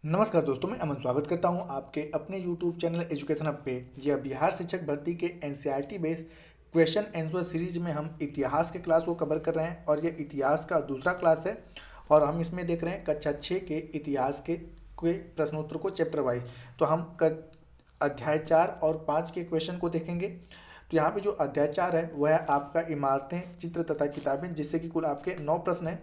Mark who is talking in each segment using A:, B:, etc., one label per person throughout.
A: नमस्कार दोस्तों, मैं अमन स्वागत करता हूं आपके अपने YouTube चैनल एजुकेशन हब पे। यह बिहार शिक्षक भर्ती के NCERT based question answer series में हम इतिहास के क्लास को कवर कर रहे हैं और यह इतिहास का दूसरा क्लास है। और हम इसमें देख रहे हैं कक्षा 6 के इतिहास के प्रश्नोत्तर को चैप्टर वाइज। तो हम अध्याय 4 और 5 के क्वेश्चन को देखेंगे। तो यहाँ पे जो अध्याय 4 है वह है आपका इमारतें, चित्र तथा किताबें, जिससे कि कुल आपके 9 प्रश्न हैं।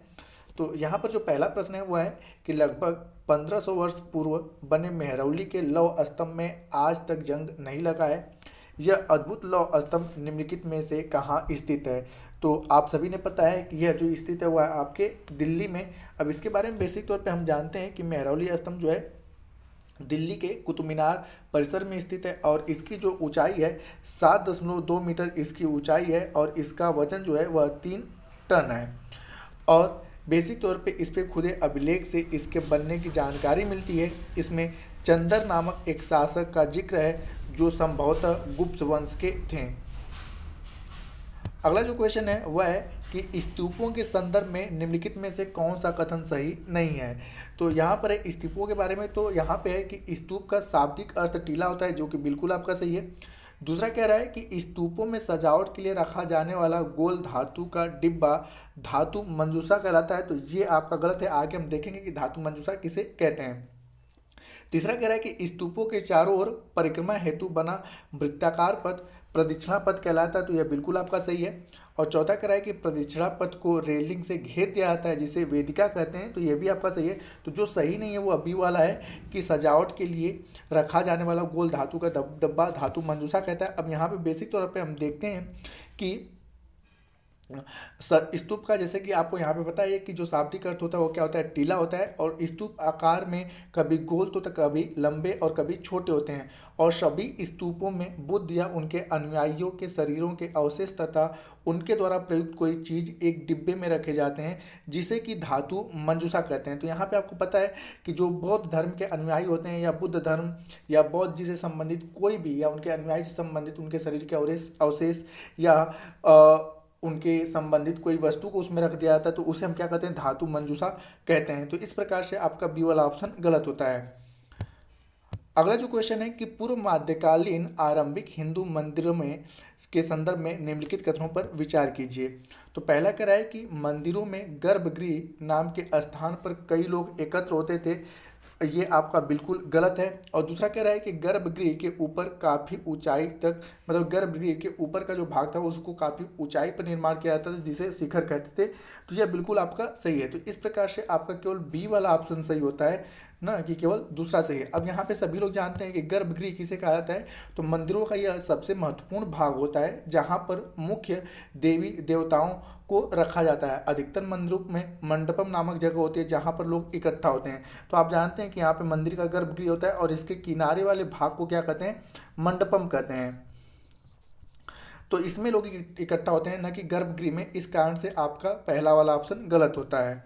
A: तो यहाँ पर जो पहला प्रश्न है वह है कि लगभग 1500 वर्ष पूर्व बने मेहरौली के लौह स्तंभ में आज तक जंग नहीं लगा है। यह अद्भुत लौह स्तंभ निम्नलिखित में से कहाँ स्थित है। तो आप सभी ने पता है कि यह जो स्थित है वह आपके दिल्ली में। अब इसके बारे में बेसिक तौर पे हम जानते हैं कि मेहरौली स्तंभ जो है दिल्ली के कुतुब मीनार परिसर में स्थित है और इसकी जो ऊंचाई है 7.2 मीटर इसकी ऊंचाई है और इसका वजन जो है वह 3 टन है। और बेसिक तौर पे इस पे खुदे अभिलेख से इसके बनने की जानकारी मिलती है। इसमें चंदर नामक एक शासक का जिक्र है जो संभवतः गुप्त वंश के थे। अगला जो क्वेश्चन है वह है कि स्तूपों के संदर्भ में निम्नलिखित में से कौन सा कथन सही नहीं है। तो यहाँ पर है स्तूपों के बारे में। तो यहाँ पे है कि स्तूप का शाब्दिक अर्थ टीला होता है, जो कि बिल्कुल आपका सही है। दूसरा कह रहा है कि स्तूपों में सजावट के लिए रखा जाने वाला गोल धातु का डिब्बा धातु मंजूषा कहलाता है। तो ये आपका गलत है, आगे हम देखेंगे कि धातु मंजूषा किसे कहते हैं। तीसरा कह रहा है कि स्तूपों के चारों ओर परिक्रमा हेतु बना वृत्ताकार पथ प्रदक्षिणा पथ कहलाता है। तो यह बिल्कुल आपका सही है। और चौथा कह रहा है कि प्रदक्षिणा पथ को रेलिंग से घेर दिया जाता है जिसे वेदिका कहते हैं। तो यह भी आपका सही है। तो जो सही नहीं है वो अभी वाला है कि सजावट के लिए रखा जाने वाला गोल धातु का डब्बा धातु मंजूषा कहता है। अब यहाँ पे बेसिक तौर पे हम देखते हैं कि स्तूप का, जैसे कि आपको यहाँ पे पता है कि जो शाब्दिक अर्थ होता है वो क्या होता है, टीला होता है। और स्तूप आकार में कभी गोल तो कभी लंबे और कभी छोटे होते हैं। और सभी स्तूपों में बुद्ध या उनके अनुयायियों के शरीरों के अवशेष तथा उनके द्वारा प्रयुक्त कोई चीज एक डिब्बे में रखे जाते हैं जिसे कि धातु मंजूषा कहते हैं। तो यहाँ पे आपको पता है कि जो बौद्ध धर्म के अनुयायी होते हैं या बुद्ध धर्म या बौद्ध जी से संबंधित कोई भी या उनके अनुयायी से संबंधित उनके शरीर के अवशेष या उनके संबंधित कोई वस्तु को उसमें रख दिया जाता है तो उसे हम क्या कहते हैं, धातु मंजूषा कहते हैं। तो इस प्रकार से आपका बी वाला ऑप्शन गलत होता है। अगला जो क्वेश्चन है कि पूर्व मध्यकालीन आरंभिक हिंदू मंदिरों में के संदर्भ में निम्नलिखित कथनों पर विचार कीजिए। तो पहला कह रहा है कि मंदिरों में गर्भगृह नाम के स्थान पर कई लोग एकत्र होते थे। ये आपका बिल्कुल गलत है। और दूसरा कह रहा है कि गर्भगृह के ऊपर काफ़ी ऊंचाई तक, मतलब गर्भगृह के ऊपर का जो भाग था उसको काफ़ी ऊंचाई पर निर्माण किया जाता था जिसे शिखर कहते थे। तो यह बिल्कुल आपका सही है। तो इस प्रकार से आपका केवल बी वाला ऑप्शन सही होता है ना, कि केवल दूसरा सही है। अब यहाँ पे सभी लोग जानते हैं कि गर्भगृह किसे कहा जाता है। तो मंदिरों का यह सबसे महत्वपूर्ण भाग होता है जहाँ पर मुख्य देवी देवताओं को रखा जाता है। अधिकतर मंदिरों में मंडपम नामक जगह होती है जहाँ पर लोग इकट्ठा होते हैं। तो आप जानते हैं कि यहाँ पे मंदिर का गर्भगृह होता है और इसके किनारे वाले भाग को क्या कहते हैं, मंडपम कहते हैं। तो इसमें लोग इकट्ठा होते हैं, न कि गर्भगृह में। इस कारण से आपका पहला वाला ऑप्शन गलत होता है।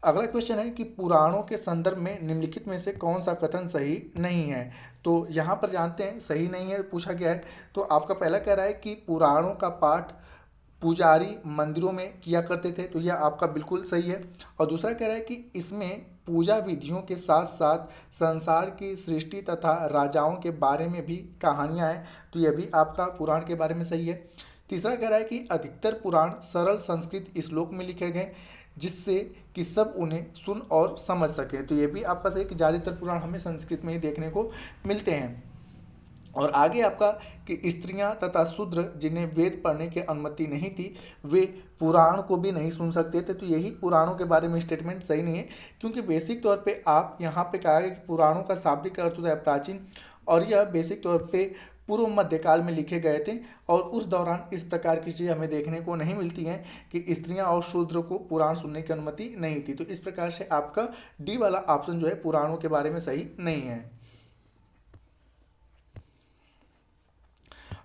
A: अगला क्वेश्चन है कि पुराणों के संदर्भ में निम्नलिखित में से कौन सा कथन सही नहीं है। तो यहाँ पर जानते हैं सही नहीं है पूछा गया है। तो आपका पहला कह रहा है कि पुराणों का पाठ पुजारी मंदिरों में किया करते थे। तो यह आपका बिल्कुल सही है। और दूसरा कह रहा है कि इसमें पूजा विधियों के साथ साथ संसार की सृष्टि तथा राजाओं के बारे में भी कहानियाँ हैं। तो यह भी आपका पुराण के बारे में सही है। तीसरा कह रहा है कि अधिकतर पुराण सरल संस्कृत श्लोक में लिखे गए जिससे कि सब उन्हें सुन और समझ सकें। तो ये भी आपका सही है कि ज़्यादातर पुराण हमें संस्कृत में ही देखने को मिलते हैं। और आगे आपका कि स्त्रियां तथा शूद्र जिन्हें वेद पढ़ने की अनुमति नहीं थी वे पुराण को भी नहीं सुन सकते थे। तो यही पुराणों के बारे में स्टेटमेंट सही नहीं है, क्योंकि बेसिक तौर पे आप यहाँ पे कहा गया कि पुराणों का शाब्दिक अर्थ होता है प्राचीन, और यह बेसिक तौर पे पूर्व मध्यकाल में लिखे गए थे। और उस दौरान इस प्रकार की चीज़ हमें देखने को नहीं मिलती हैं कि स्त्रियां और शूद्र को पुराण सुनने की अनुमति नहीं थी। तो इस प्रकार से आपका डी वाला ऑप्शन जो है पुराणों के बारे में सही नहीं है।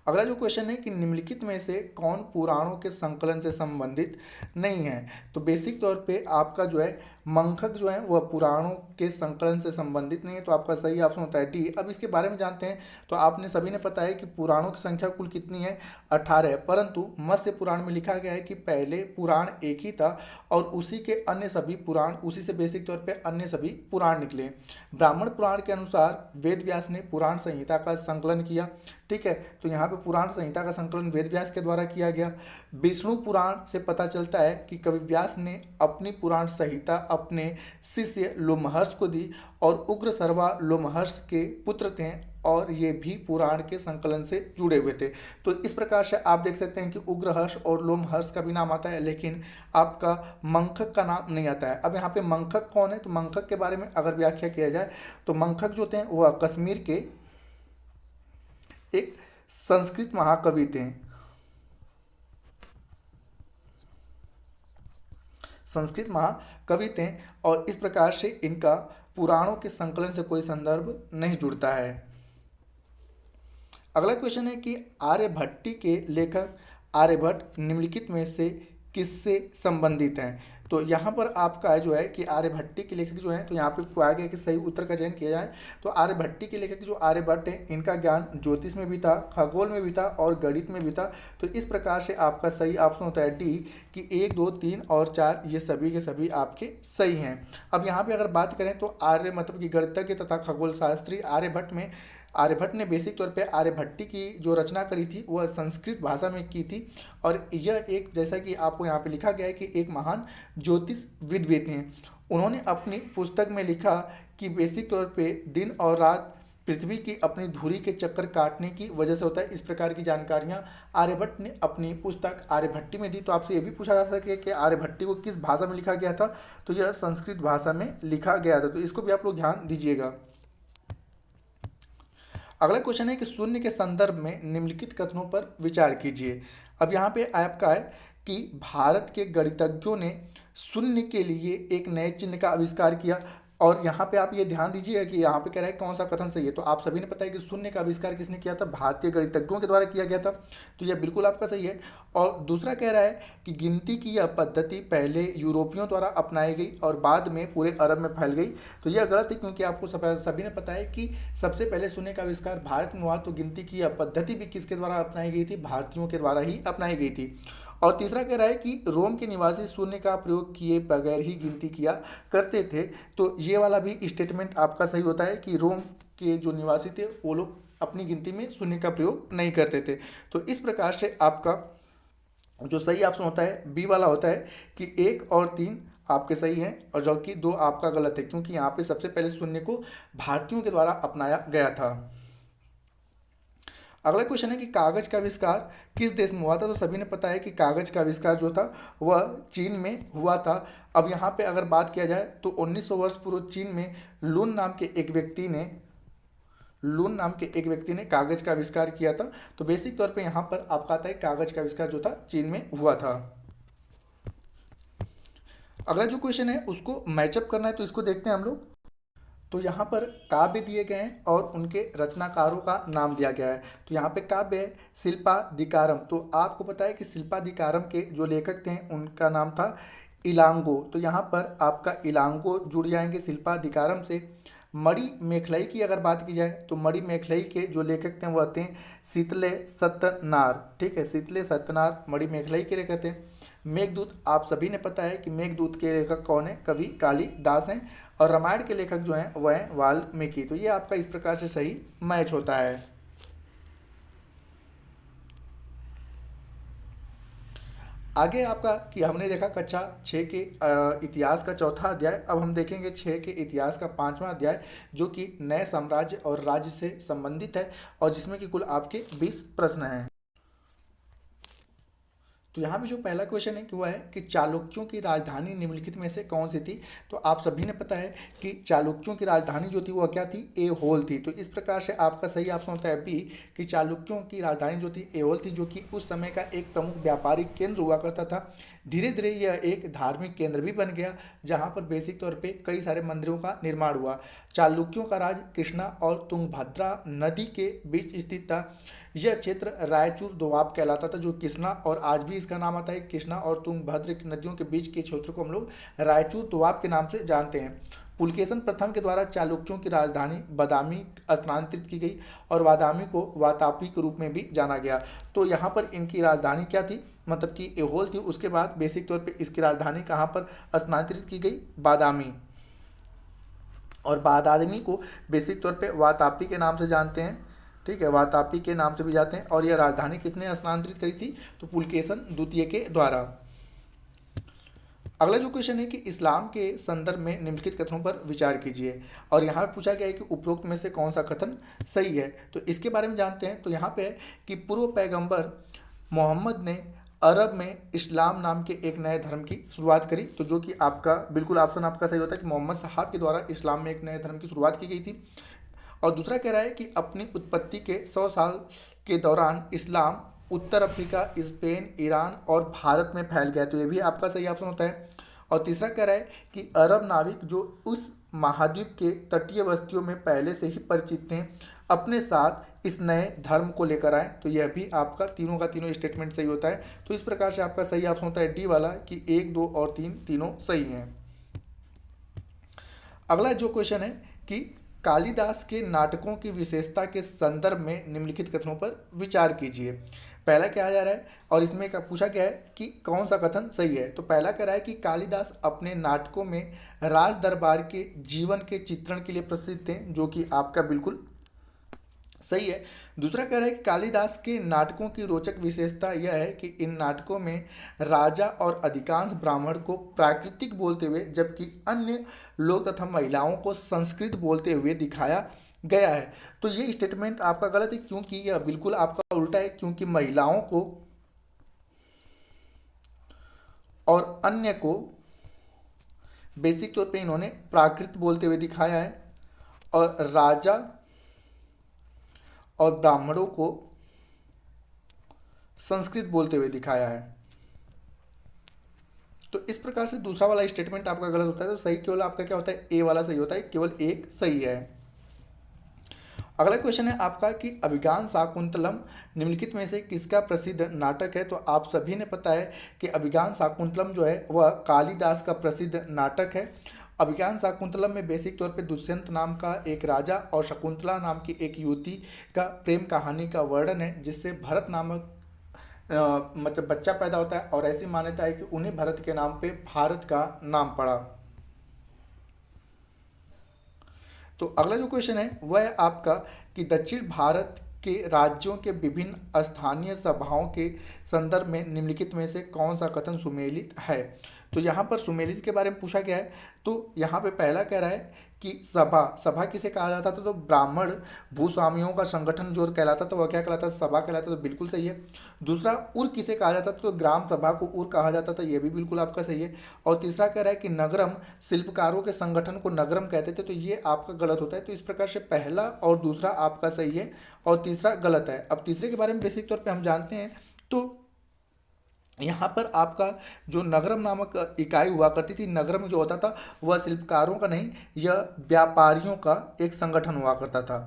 A: अगला जो क्वेश्चन है कि निम्नलिखित में से कौन पुराणों के संकलन से संबंधित नहीं है। तो बेसिक तौर पे आपका जो है मंखक जो है वह पुराणों के संकलन से संबंधित नहीं है, तो आपका सही ऑप्शन होता है डी। अब इसके बारे में जानते हैं। तो आपने सभी ने पता है कि पुराणों की संख्या कुल कितनी है, 18 है, परंतु मत्स्य पुराण में लिखा गया है कि पहले पुराण एक ही था और उसी के अन्य सभी पुराण, उसी से बेसिक तौर पे अन्य सभी पुराण निकले। ब्राह्मण पुराण के अनुसार वेद व्यास ने पुराण संहिता का संकलन किया, ठीक है। तो यहाँ पे पुराण संहिता का संकलन वेद व्यास के द्वारा किया गया। विष्णु पुराण से पता चलता है कि कवि व्यास ने अपनी पुराण संहिता अपने शिष्य लोमहर्ष को दी और उग्र सर्वा लोमहर्ष के पुत्र थे और ये भी पुराण के संकलन से जुड़े हुए थे। तो इस प्रकार से आप देख सकते हैं कि उग्रहर्ष और लोमहर्ष का भी नाम आता है, लेकिन आपका मंखक का नाम नहीं आता है। अब यहाँ पे मंखक कौन है, तो मंखक के बारे में अगर व्याख्या किया जाए तो मंखक जो थे वह कश्मीर के एक संस्कृत महाकवि थे, संस्कृत महाकवि थे, और इस प्रकार से इनका पुराणों के संकलन से कोई संदर्भ नहीं जुड़ता है। अगला क्वेश्चन है कि आर्यभट्टी के लेखक आर्यभट्ट निम्नलिखित में से किससे संबंधित हैं। तो यहाँ पर आपका जो है कि आर्यभट्टी के लेखक जो हैं, तो यहाँ पे पाया गया कि सही उत्तर का चयन किया जाए तो आर्यभट्टी के लेखक जो आर्यभट्ट हैं इनका ज्ञान ज्योतिष में भी था, खगोल में भी था और गणित में भी था। तो इस प्रकार से आपका सही ऑप्शन होता है डी कि 1, 2, 3 और 4 ये सभी के सभी आपके सही हैं। अब यहाँ पे अगर बात करें तो आर्य मतलब कि गणितज्ञ तथा खगोल शास्त्री आर्यभट्ट ने बेसिक तौर पे आर्यभट्टी की जो रचना करी थी वह संस्कृत भाषा में की थी और यह एक, जैसा कि आपको यहाँ पे लिखा गया है कि एक महान ज्योतिषविद भी थे। उन्होंने अपनी पुस्तक में लिखा कि बेसिक तौर पे दिन और रात पृथ्वी की अपनी धुरी के चक्कर काटने की वजह से होता है। इस प्रकार की जानकारियाँ आर्यभट्ट ने अपनी पुस्तक आर्यभट्टी में दी। तो आपसे ये भी पूछा जा सके कि आर्यभट्टी को किस भाषा में लिखा गया था, तो यह संस्कृत भाषा में लिखा गया था। तो इसको भी आप लोग ध्यान दीजिएगा। अगला क्वेश्चन है कि शून्य के संदर्भ में निम्नलिखित कथनों पर विचार कीजिए। अब यहाँ पे आपका है कि भारत के गणितज्ञों ने शून्य के लिए एक नए चिन्ह का आविष्कार किया और यहाँ पे आप ये ध्यान दीजिए कि यहाँ पे कह रहा है कौन सा कथन सही है। तो आप सभी ने पता है कि शून्य का आविष्कार किसने किया था, भारतीय गणितज्ञों के द्वारा किया गया था। तो यह बिल्कुल आपका सही है। और दूसरा कह रहा है कि गिनती की यह पद्धति पहले यूरोपियों द्वारा अपनाई गई और बाद में पूरे अरब में फैल गई। तो यह गलत है, क्योंकि आपको सभी ने पता है कि सबसे पहले शून्य का आविष्कार भारत में हुआ। तो गिनती की यह पद्धति भी किसके द्वारा अपनाई गई थी, भारतीयों के द्वारा ही अपनाई गई थी। और तीसरा कह रहा है कि रोम के निवासी शून्य का प्रयोग किए बगैर ही गिनती किया करते थे। तो ये वाला भी स्टेटमेंट आपका सही होता है कि रोम के जो निवासी थे वो लोग अपनी गिनती में शून्य का प्रयोग नहीं करते थे। तो इस प्रकार से आपका जो सही ऑप्शन होता है बी वाला होता है कि 1 और 3 आपके सही हैं और जबकि 2 आपका गलत है, क्योंकि यहाँ पे सबसे पहले शून्य को भारतीयों के द्वारा अपनाया गया था। अगला क्वेश्चन है कि कागज का आविष्कार किस देश में हुआ था। तो सभी ने पता है कि कागज का आविष्कार जो था वह चीन में हुआ था। अब यहाँ पे अगर बात किया जाए तो 1900 वर्ष पूर्व चीन में लून नाम के एक व्यक्ति ने कागज का आविष्कार किया था। तो बेसिक तौर पे यहाँ पर आपका आता है कागज का आविष्कार जो था चीन में हुआ था। अगला जो क्वेश्चन है उसको मैचअप करना है, तो इसको देखते हैं हम लोग। तो यहाँ पर काव्य दिए गए हैं और उनके रचनाकारों का नाम दिया गया है। तो यहाँ पे काव्य है शिल्पाधिकारम। तो आपको पता है कि शिल्पाधिकारम के जो लेखक थे उनका नाम था इलांगो। तो यहाँ पर आपका इलांगो जुड़ जाएंगे शिल्पाधिकारम से। मणि मेखलाई की अगर बात की जाए तो मणि मेखलाई के जो लेखक थे वह थे शीतले सत्यनार, ठीक है, शीतले सत्यनार मणि मेखलाई के लेखक थे। मेघदूत, आप सभी ने पता है कि मेघदूत के लेखक कौन है, कवि कालिदास हैं। और रामायण के लेखक जो हैं वह हैं वाल्मीकि। तो ये आपका इस प्रकार से सही मैच होता है। आगे आपका कि हमने देखा कक्षा 6 के इतिहास का चौथा अध्याय। अब हम देखेंगे 6 के इतिहास का 5वां अध्याय, जो कि नए साम्राज्य और राज्य से संबंधित है और जिसमें कि कुल आपके 20 प्रश्न हैं। तो यहाँ पे जो पहला क्वेश्चन है कि वह है कि चालुक्यों की राजधानी निम्नलिखित में से कौन सी थी। तो आप सभी ने पता है कि चालुक्यों की राजधानी जो थी वह क्या थी, एहोल थी। तो इस प्रकार से आपका सही ऑप्शन होता है बी कि चालुक्यों की राजधानी जो थी एहोल थी, जो कि उस समय का एक प्रमुख व्यापारिक केंद्र हुआ करता था, धीरे धीरे यह एक धार्मिक केंद्र भी बन गया, जहाँ पर बेसिक तौर पे कई सारे मंदिरों का निर्माण हुआ। चालुक्यों का राज कृष्णा और तुंगभद्रा नदी के बीच स्थित था। यह क्षेत्र रायचूर दोआब कहलाता था, जो कृष्णा और आज भी इसका नाम आता है, कृष्णा और तुंगभद्र नदियों के बीच के क्षेत्र को हम लोग रायचूर दोआब के नाम से जानते हैं। पुलकेशन प्रथम के द्वारा चालुक्यों की राजधानी बादामी स्थानांतरित की गई और बादामी को वातापी के रूप में भी जाना गया। तो यहाँ पर इनकी राजधानी क्या थी, मतलब कि एहोल थी। उसके बाद बेसिक तौर पे इसकी राजधानी कहाँ पर स्थानांतरित की गई, बादामी। और बादामी को बेसिक तौर पे वातापी के नाम से जानते हैं, ठीक है, वातापी के नाम से भी जाते हैं। और यह राजधानी किसने स्थानांतरित करी थी, तो पुलकेशन द्वितीय के द्वारा। अगला जो क्वेश्चन है कि इस्लाम के संदर्भ में निम्नलिखित कथनों पर विचार कीजिए। और यहाँ पे पूछा गया है कि उपरोक्त में से कौन सा कथन सही है। तो इसके बारे में जानते हैं। तो यहाँ पे है कि पूर्व पैगंबर मोहम्मद ने अरब में इस्लाम नाम के एक नए धर्म की शुरुआत करी। तो जो कि आपका बिल्कुल ऑप्शन आपका सही होता है कि मोहम्मद साहब के द्वारा इस्लाम में एक नए धर्म की शुरुआत की गई थी। और दूसरा कह रहा है कि अपनी उत्पत्ति के 100 साल के दौरान इस्लाम उत्तर अफ्रीका, स्पेन, ईरान और भारत में फैल गया। तो ये भी आपका सही ऑप्शन होता है। और तीसरा कह रहा है कि अरब नाविक जो उस महाद्वीप के तटीय बस्तियों में पहले से ही परिचित थे, अपने साथ इस नए धर्म को लेकर आए। तो यह भी आपका तीनों का तीनों स्टेटमेंट सही होता है। तो इस प्रकार से आपका सही ऑप्शन होता है डी वाला कि 1, 2 और 3 तीनों सही हैं। अगला जो क्वेश्चन है कि कालिदास के नाटकों की विशेषता के संदर्भ में निम्नलिखित कथनों पर विचार कीजिए। पहला क्या जा रहा है और इसमें क्या पूछा गया है कि कौन सा कथन सही है। तो पहला कह रहा है कि कालिदास अपने नाटकों में राज दरबार के जीवन के चित्रण के लिए प्रसिद्ध थे, जो कि आपका बिल्कुल सही है। दूसरा कह रहा है कि कालिदास के नाटकों की रोचक विशेषता यह है कि इन नाटकों में राजा और अधिकांश ब्राह्मण को प्राकृतिक बोलते हुए, जबकि अन्य लोग तथा महिलाओं को संस्कृत बोलते हुए दिखाया गया है। तो ये स्टेटमेंट आपका गलत है, क्योंकि यह बिल्कुल आपका उल्टा है, क्योंकि महिलाओं को और अन्य को बेसिक तौर पे इन्होंने प्राकृत बोलते हुए दिखाया है और राजा और ब्राह्मणों को संस्कृत बोलते हुए दिखाया है। तो इस प्रकार से दूसरा वाला स्टेटमेंट आपका गलत होता है। तो सही केवल आपका क्या होता है, ए वाला सही होता है, केवल एक सही है। अगला क्वेश्चन है आपका कि अभिज्ञान शाकुंतलम निम्नलिखित में से किसका प्रसिद्ध नाटक है। तो आप सभी ने पता है कि अभिज्ञान शाकुंतलम जो है वह कालिदास का प्रसिद्ध नाटक है। अभिज्ञान शाकुंतलम में बेसिक तौर पे दुष्यंत नाम का एक राजा और शकुंतला नाम की एक युवती का प्रेम कहानी का वर्णन है, जिससे भरत नामक मतलब बच्चा पैदा होता है और ऐसी मान्यता है कि उन्हें भरत के नाम पे भारत का नाम पड़ा। तो अगला जो क्वेश्चन है वह है आपका कि दक्षिण भारत के राज्यों के विभिन्न स्थानीय सभाओं के संदर्भ में निम्नलिखित में से कौन सा कथन सुमेलित है। तो यहाँ पर सुमेलित के बारे में पूछा गया है। तो यहाँ पे पहला कह रहा है कि सभा, सभा किसे कहा जाता था, तो ब्राह्मण भूस्वामियों का संगठन जो कहलाता था वह क्या कहलाता था, सभा कहलाता था। तो बिल्कुल सही है। दूसरा, उर किसे कहा जाता था, तो ग्राम सभा को उर कहा जाता था। यह भी बिल्कुल आपका सही है। और तीसरा कह रहा है कि नगरम, शिल्पकारों के संगठन को नगरम कहते थे। तो ये आपका गलत होता है। तो इस प्रकार से पहला और दूसरा आपका सही है और तीसरा गलत है। अब तीसरे के बारे में बेसिक तौर पर हम जानते हैं। तो यहाँ पर आपका जो नगरम नामक इकाई हुआ करती थी, नगरम जो होता था वह शिल्पकारों का नहीं, यह व्यापारियों का एक संगठन हुआ करता था।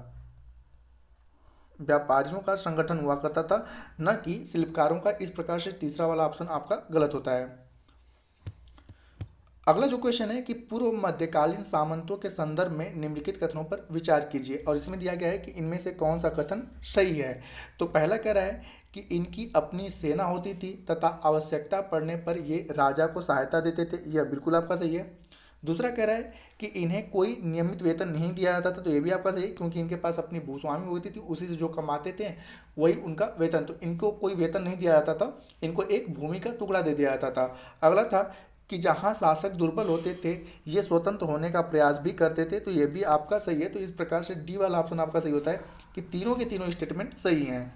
A: व्यापारियों का संगठन हुआ करता था, न कि शिल्पकारों का। इस प्रकार से तीसरा वाला ऑप्शन आपका गलत होता है। अगला जो क्वेश्चन है कि पूर्व मध्यकालीन सामंतों के संदर्भ में निम्नलिखित कथनों पर विचार कीजिए। और इसमें दिया गया है कि इनमें से कौन सा कथन सही है। तो पहला कह रहा है कि इनकी अपनी सेना होती थी तथा आवश्यकता पड़ने पर ये राजा को सहायता देते थे। यह बिल्कुल आपका सही है। दूसरा कह रहा है कि इन्हें कोई नियमित वेतन नहीं दिया जाता था। तो ये भी आपका सही है, क्योंकि इनके पास अपनी भूस्वामी होती थी, उसी से जो कमाते थे वही उनका वेतन। तो इनको कोई वेतन नहीं दिया जाता था, इनको एक भूमि का टुकड़ा दे दिया जाता था। अगला था कि जहाँ शासक दुर्बल होते थे ये स्वतंत्र होने का प्रयास भी करते थे। तो ये भी आपका सही है। तो इस प्रकार से डी वाला ऑप्शन आपका सही होता है कि तीनों के तीनों स्टेटमेंट सही हैं।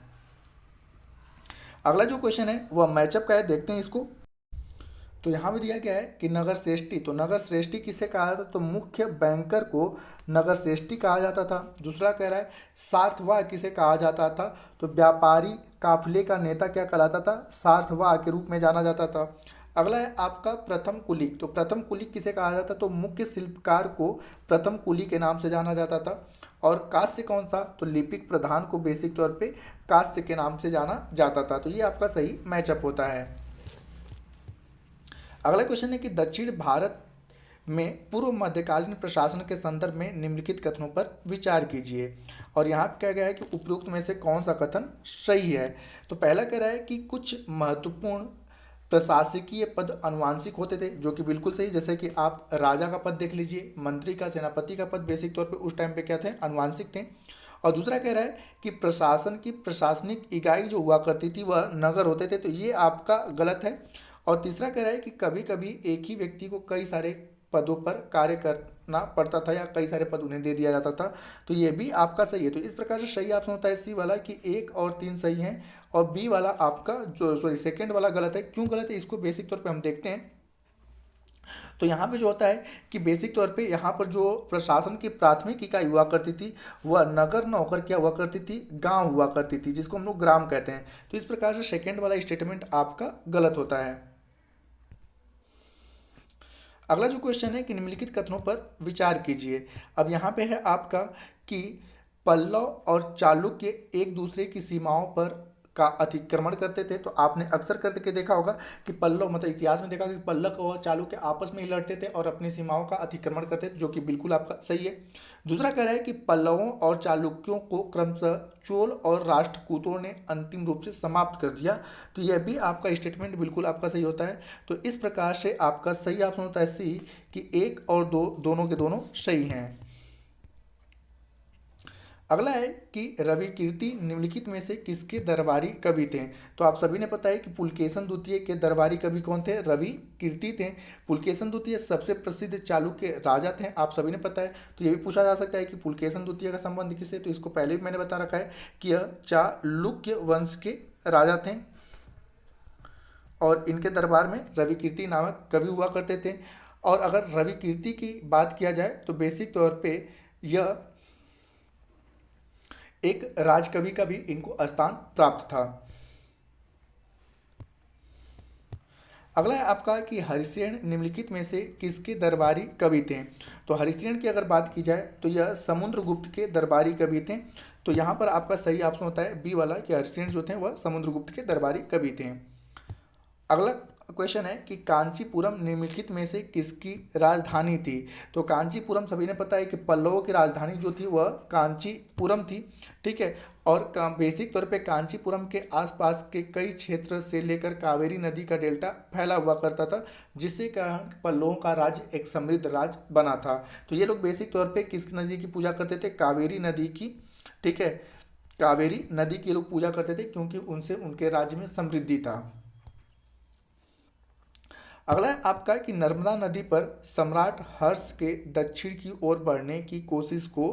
A: अगला जो क्वेश्चन है वह मैचअप का है, देखते हैं इसको। तो यहाँ भी दिया गया है कि नगर श्रेष्ठी, तो नगर श्रेष्ठी किसे कहा जाता, तो मुख्य बैंकर को नगर श्रेष्ठी कहा जाता था। दूसरा कह रहा है सार्थवाह किसे कहा जाता था, तो व्यापारी काफिले का नेता क्या कहलाता था, सार्थवाह के रूप में जाना जाता था। अगला है आपका प्रथम कुलिक। तो प्रथम कुलिक किसे कहा जाता? तो मुख्य शिल्पकार को प्रथम कुली के नाम से जाना जाता था। और कांस्य कौन सा? तो लिपिक प्रधान को बेसिक तौर पे कांस्य के नाम से जाना जाता था। तो ये आपका सही मैचअप होता है। अगला क्वेश्चन है कि दक्षिण भारत में पूर्व मध्यकालीन प्रशासन के संदर्भ में निम्नलिखित कथनों पर विचार कीजिए। और यहाँ पे कहा गया है कि उपरोक्त में से कौन सा कथन सही है। तो पहला कह रहा है कि कुछ महत्वपूर्ण प्रशासकीय पद अनुवांशिक होते थे, जो कि बिल्कुल सही। जैसे कि आप राजा का पद देख लीजिए, मंत्री का, सेनापति का पद बेसिक तौर पे उस टाइम पे क्या थे? अनुवांशिक थे। और दूसरा कह रहा है कि प्रशासन की प्रशासनिक इकाई जो हुआ करती थी वह नगर होते थे, तो ये आपका गलत है। और तीसरा कह रहा है कि कभी कभी एक ही व्यक्ति को कई सारे पदों पर कार्य करना पड़ता था या कई सारे पद उन्हें दे दिया जाता था, तो ये भी आपका सही है। तो इस प्रकार से सही ऑप्शन होता है सी वाला कि 1 और 3 सही हैं, और बी वाला आपका जो सॉरी सेकंड वाला गलत है। क्यों गलत है इसको बेसिक तौर पे हम देखते हैं। तो यहाँ पे जो होता है कि बेसिक तौर पे यहाँ पर जो प्रशासन की प्राथमिक इकाई हुआ करती थी वह नगर न होकर क्या हुआ करती थी? गांव हुआ करती थी, जिसको हम लोग ग्राम कहते हैं। तो इस प्रकार से सेकंड वाला स्टेटमेंट आपका गलत होता है। अगला जो क्वेश्चन है कि निम्नलिखित कथनों पर विचार कीजिए। अब यहाँ पे है आपका कि पल्लव और चालुक्य एक दूसरे की सीमाओं पर का अतिक्रमण करते थे। तो आपने अक्सर करके देखा होगा कि पल्लव मतलब इतिहास में देखा कि पल्लव और चालुक्य आपस में ही लड़ते थे और अपनी सीमाओं का अतिक्रमण करते थे, जो कि बिल्कुल आपका सही है। दूसरा कह रहा है कि पल्लवों और चालुक्यों को क्रमशः चोल और राष्ट्रकूटों ने अंतिम रूप से समाप्त कर दिया। तो यह भी आपका स्टेटमेंट बिल्कुल आपका सही होता है। तो इस प्रकार से आपका सही ऑप्शन होता है सी कि 1 और 2 दोनों के दोनों सही हैं। अगला है कि रवि कीर्ति निम्नलिखित में से किसके दरबारी कवि थे। तो आप सभी ने पता है कि पुलकेशन द्वितीय के दरबारी कवि कौन थे? रवि कीर्ति थे। पुलकेशन द्वितीय सबसे प्रसिद्ध चालुक्य राजा थे, आप सभी ने पता है। तो ये भी पूछा जा सकता है कि पुलकेशन द्वितीय का संबंध किससे? तो इसको पहले भी मैंने बता रखा है कि यह चालुक्य वंश के राजा थे और इनके दरबार में रवि कीर्ति नामक कवि हुआ करते थे। और अगर रवि कीर्ति की बात किया जाए तो बेसिक तौर पे यह एक राजकवि का भी इनको स्थान प्राप्त था। अगला है आपका कि हरिसेन निम्नलिखित में से किसके दरबारी कवि थे। तो हरिसेन की अगर बात की जाए तो यह समुद्रगुप्त के दरबारी कवि थे। तो यहाँ पर आपका सही ऑप्शन होता है बी वाला कि हरिसेन जो थे वह समुद्रगुप्त के दरबारी कवि थे। अगला क्वेश्चन है कि कांचीपुरम निम्नलिखित में से किसकी राजधानी थी। तो कांचीपुरम सभी ने पता है कि पल्लवों की राजधानी जो थी वह कांचीपुरम थी, ठीक है। और बेसिक तौर पे कांचीपुरम के आसपास के कई क्षेत्र से लेकर कावेरी नदी का डेल्टा फैला हुआ करता था, जिससे कारण पल्लवों का राज्य एक समृद्ध राज्य बना था। तो ये लोग बेसिक तौर पे किस नदी की पूजा करते थे? कावेरी नदी की, ठीक है। कावेरी नदी की लोग पूजा करते थे क्योंकि उनसे उनके राज्य में समृद्धि था। अगला है आपका कि नर्मदा नदी पर सम्राट हर्ष के दक्षिण की ओर बढ़ने की कोशिश को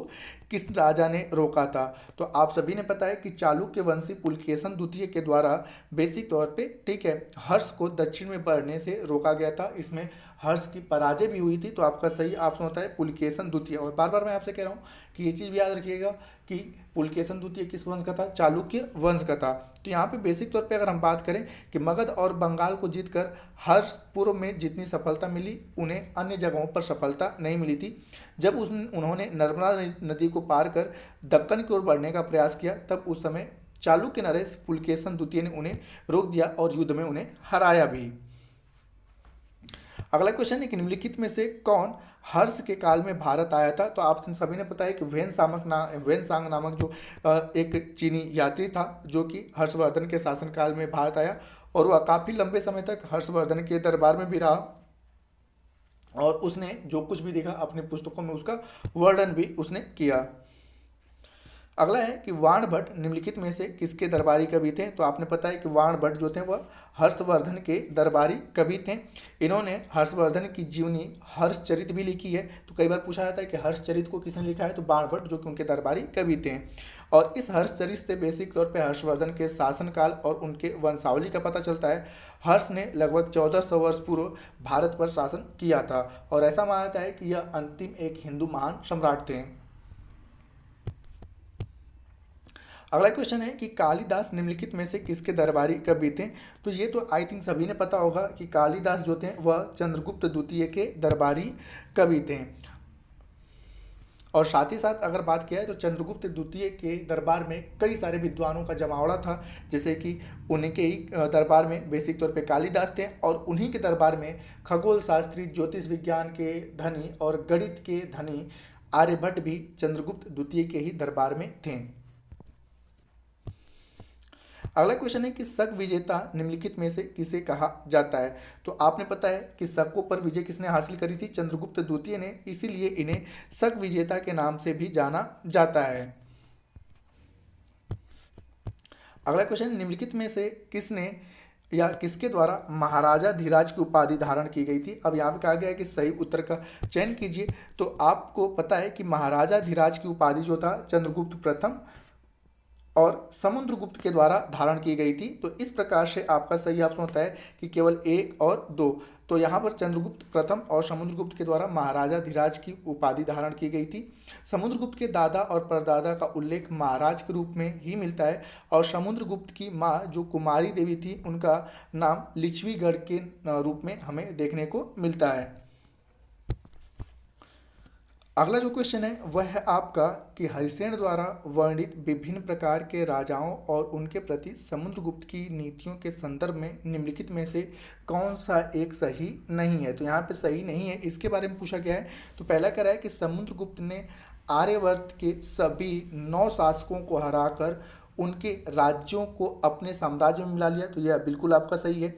A: किस राजा ने रोका था। तो आप सभी ने पता है कि चालुक्य वंशी पुलकेशन द्वितीय के द्वारा बेसिक तौर पे, ठीक है, हर्ष को दक्षिण में बढ़ने से रोका गया था। इसमें हर्ष की पराजय भी हुई थी। तो आपका सही ऑप्शन होता है पुलकेशन द्वितीय। और बार बार मैं आपसे कह रहा हूँ कि ये चीज़ भी याद रखिएगा कि पुलकेशन द्वितीय किस वंश का था? चालुक्य वंश का था। तो यहाँ पे बेसिक तौर पे अगर हम बात करें कि मगध और बंगाल को जीतकर हर्ष पूर्व में जितनी सफलता मिली उन्हें अन्य जगहों पर सफलता नहीं मिली थी। जब उन्होंने नर्मदा नदी को पार कर दक्कन की ओर बढ़ने का प्रयास किया तब उस समय चालुक्य नरेश पुलकेशन द्वितीय ने उन्हें रोक दिया और युद्ध में उन्हें हराया भी। अगला क्वेश्चन है कि निम्नलिखित में से कौन हर्ष के काल में भारत आया था। तो आप सभी ने पता है कि वेन सांग नामक जो एक चीनी यात्री था जो कि हर्षवर्धन के शासनकाल में भारत आया और वह काफ़ी लंबे समय तक हर्षवर्धन के दरबार में भी रहा और उसने जो कुछ भी देखा अपनी पुस्तकों में उसका वर्णन भी उसने किया। अगला है कि वाणभट्ट निम्नलिखित में से किसके दरबारी कवि थे। तो आपने पता है कि वाणभट्ट जो थे वह हर्षवर्धन के दरबारी कवि थे। इन्होंने हर्षवर्धन की जीवनी हर्षचरित भी लिखी है। तो कई बार पूछा जाता है कि हर्षचरित को किसने लिखा है, तो बाणभट्ट जो कि उनके दरबारी कवि थे। और इस हर्षचरित से बेसिक तौर पर हर्षवर्धन के शासनकाल और उनके वंशावली का पता चलता है। हर्ष ने लगभग 1400 वर्ष पूर्व भारत पर शासन किया था और ऐसा माना जाता है कि यह अंतिम एक हिंदू महान सम्राट थे। अगला क्वेश्चन है कि कालिदास निम्नलिखित में से किसके दरबारी कवि थे। तो ये तो आई थिंक सभी ने पता होगा कि कालिदास जो थे वह चंद्रगुप्त द्वितीय के दरबारी कवि थे। और साथ ही साथ अगर बात किया है तो चंद्रगुप्त द्वितीय के दरबार में कई सारे विद्वानों का जमावड़ा था, जैसे कि उन्हीं के ही दरबार में बेसिक तौर पे कालिदास थे, और उन्हीं के दरबार में खगोल शास्त्री, ज्योतिष विज्ञान के धनी और गणित के धनी आर्यभट्ट भी चंद्रगुप्त द्वितीय के ही दरबार में थे। अगला क्वेश्चन है कि शक विजेता निम्नलिखित में से किसे कहा जाता है। तो आपने पता है कि शकों पर विजय किसने हासिल करी थी, चंद्रगुप्त द्वितीय ने, इसीलिए इन्हें शक विजेता के नाम से भी जाना जाता है। अगला क्वेश्चन, निम्नलिखित में से किसने या किसके द्वारा महाराजा धीराज की उपाधि धारण की गई थी। अब यहाँ पे कहा गया है कि सही उत्तर का चयन कीजिए। तो आपको पता है कि महाराजा धीराज की उपाधि जो था चंद्रगुप्त प्रथम और समुद्रगुप्त के द्वारा धारण की गई थी। तो इस प्रकार से आपका सही ऑप्शन होता है कि केवल 1 और 2। तो यहाँ पर चंद्रगुप्त प्रथम और समुद्रगुप्त के द्वारा महाराजा धीराज की उपाधि धारण की गई थी। समुद्रगुप्त के दादा और परदादा का उल्लेख महाराज के रूप में ही मिलता है, और समुद्रगुप्त की माँ जो कुमारी देवी थी उनका नाम लिच्छवीगढ़ के रूप में हमें देखने को मिलता है। अगला जो क्वेश्चन है वह है आपका कि हरिसेन द्वारा वर्णित विभिन्न प्रकार के राजाओं और उनके प्रति समुद्रगुप्त की नीतियों के संदर्भ में निम्नलिखित में से कौन सा एक सही नहीं है। तो यहाँ पे सही नहीं है, इसके बारे में पूछा गया है। तो पहला कह रहा है कि समुद्रगुप्त ने आर्यवर्त के सभी 9 शासकों को हराकर उनके राज्यों को अपने साम्राज्य में मिला लिया। तो यह बिल्कुल आपका सही है,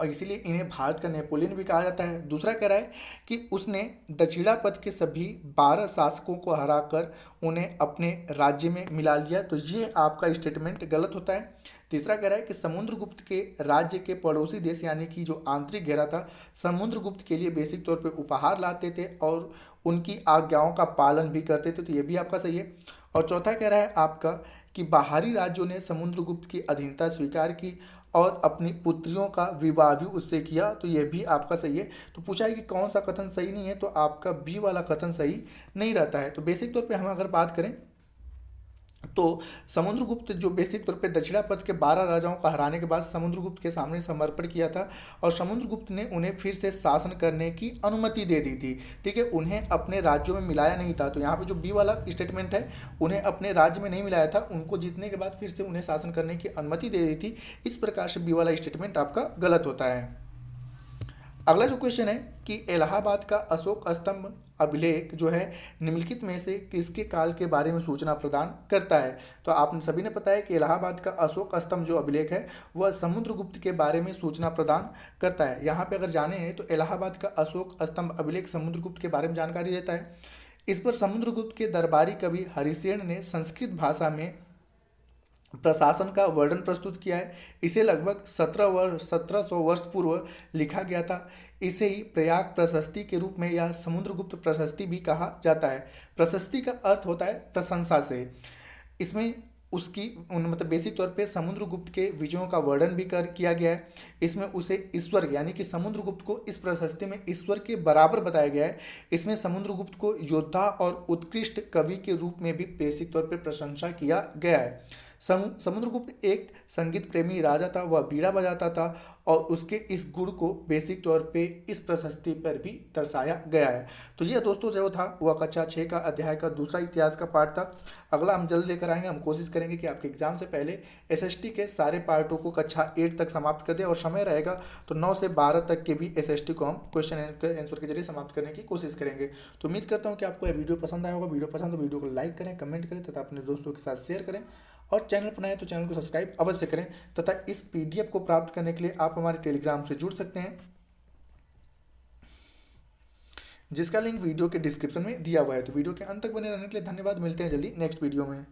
A: और इसीलिए इन्हें भारत का नेपोलियन भी कहा जाता है। दूसरा कह रहा है कि उसने दक्षिणापथ के सभी 12 शासकों को हराकर उन्हें अपने राज्य में मिला लिया। तो ये आपका स्टेटमेंट गलत होता है। तीसरा कह रहा है कि समुद्रगुप्त के राज्य के पड़ोसी देश यानी कि जो आंतरिक घेरा था समुद्रगुप्त के लिए बेसिक तौर पर उपहार लाते थे और उनकी आज्ञाओं का पालन भी करते थे। तो ये भी आपका सही है। और चौथा कह रहा है आपका कि बाहरी राज्यों ने समुद्रगुप्त की अधीनता स्वीकार की और अपनी पुत्रियों का विवाह भी उससे किया। तो यह भी आपका सही है। तो पूछा है कि कौन सा कथन सही नहीं है, तो आपका बी वाला कथन सही नहीं रहता है। तो बेसिक तौर पे हम अगर बात करें तो समुद्रगुप्त जो बेसिक तौर पे दक्षिणापथ के 12 राजाओं का हराने के बाद समुद्रगुप्त के सामने समर्पण किया था, और समुद्रगुप्त ने उन्हें फिर से शासन करने की अनुमति दे दी थी। ठीक है, उन्हें अपने राज्यों में मिलाया नहीं था। तो यहाँ पे जो बी वाला स्टेटमेंट है, उन्हें अपने राज्य में नहीं मिलाया था, उनको जीतने के बाद फिर से उन्हें शासन करने की अनुमति दे दी थी। इस प्रकार से बी वाला स्टेटमेंट आपका गलत होता है। अगला जो क्वेश्चन है कि इलाहाबाद का अशोक स्तंभ अभिलेख जो है निम्नलिखित में से किसके काल के बारे में सूचना प्रदान करता है। तो आप सभी ने पता है कि इलाहाबाद का अशोक स्तंभ जो अभिलेख है वह समुद्रगुप्त के बारे में सूचना प्रदान करता है। यहाँ पे अगर जाने हैं तो इलाहाबाद का अशोक स्तंभ अभिलेख समुद्रगुप्त के बारे में जानकारी देता है। इस पर समुद्रगुप्त के दरबारी कवि हरिसेन ने संस्कृत भाषा में प्रशासन का वर्णन प्रस्तुत किया है। इसे लगभग 1700 वर्ष पूर्व लिखा गया था। इसे ही प्रयाग प्रशस्ति के रूप में या समुद्रगुप्त प्रशस्ति भी कहा जाता है। प्रशस्ति का अर्थ होता है प्रशंसा से। इसमें उसकी मतलब बेसिक तौर पे समुद्रगुप्त के विजयों का वर्णन भी किया गया है। इसमें उसे ईश्वर यानी कि समुद्रगुप्त को इस प्रशस्ति में ईश्वर के बराबर बताया गया है। इसमें समुद्रगुप्त को योद्धा और उत्कृष्ट कवि के रूप में भी बेसिक तौर पे प्रशंसा किया गया है। समुद्रगुप्त एक संगीत प्रेमी राजा था, वह बीड़ा बजाता था, और उसके इस गुण को बेसिक तौर पे इस प्रशस्ति पर भी दर्शाया गया है। तो ये दोस्तों जो था वह कक्षा 6 का अध्याय का दूसरा इतिहास का पार्ट था। अगला हम जल्द लेकर आएंगे। हम कोशिश करेंगे कि आपके एग्जाम से पहले एसएसटी के सारे पार्टों को कक्षा 8 तक समाप्त कर दें, और समय रहेगा तो 9 से 12 तक के भी एसएसटी को हम क्वेश्चन आंसर के जरिए समाप्त करने की कोशिश करेंगे। तो उम्मीद करता हूँ कि आपको यह वीडियो पसंद आया होगा। वीडियो पसंद तो वीडियो को लाइक करें, कमेंट करें तथा अपने दोस्तों के साथ शेयर करें, और चैनल पर नए हैं तो चैनल को सब्सक्राइब अवश्य करें। तथा इस पीडीएफ को प्राप्त करने के लिए आप हमारे टेलीग्राम से जुड़ सकते हैं, जिसका लिंक वीडियो के डिस्क्रिप्शन में दिया हुआ है। तो वीडियो के अंत तक बने रहने के लिए धन्यवाद। मिलते हैं जल्दी नेक्स्ट वीडियो में।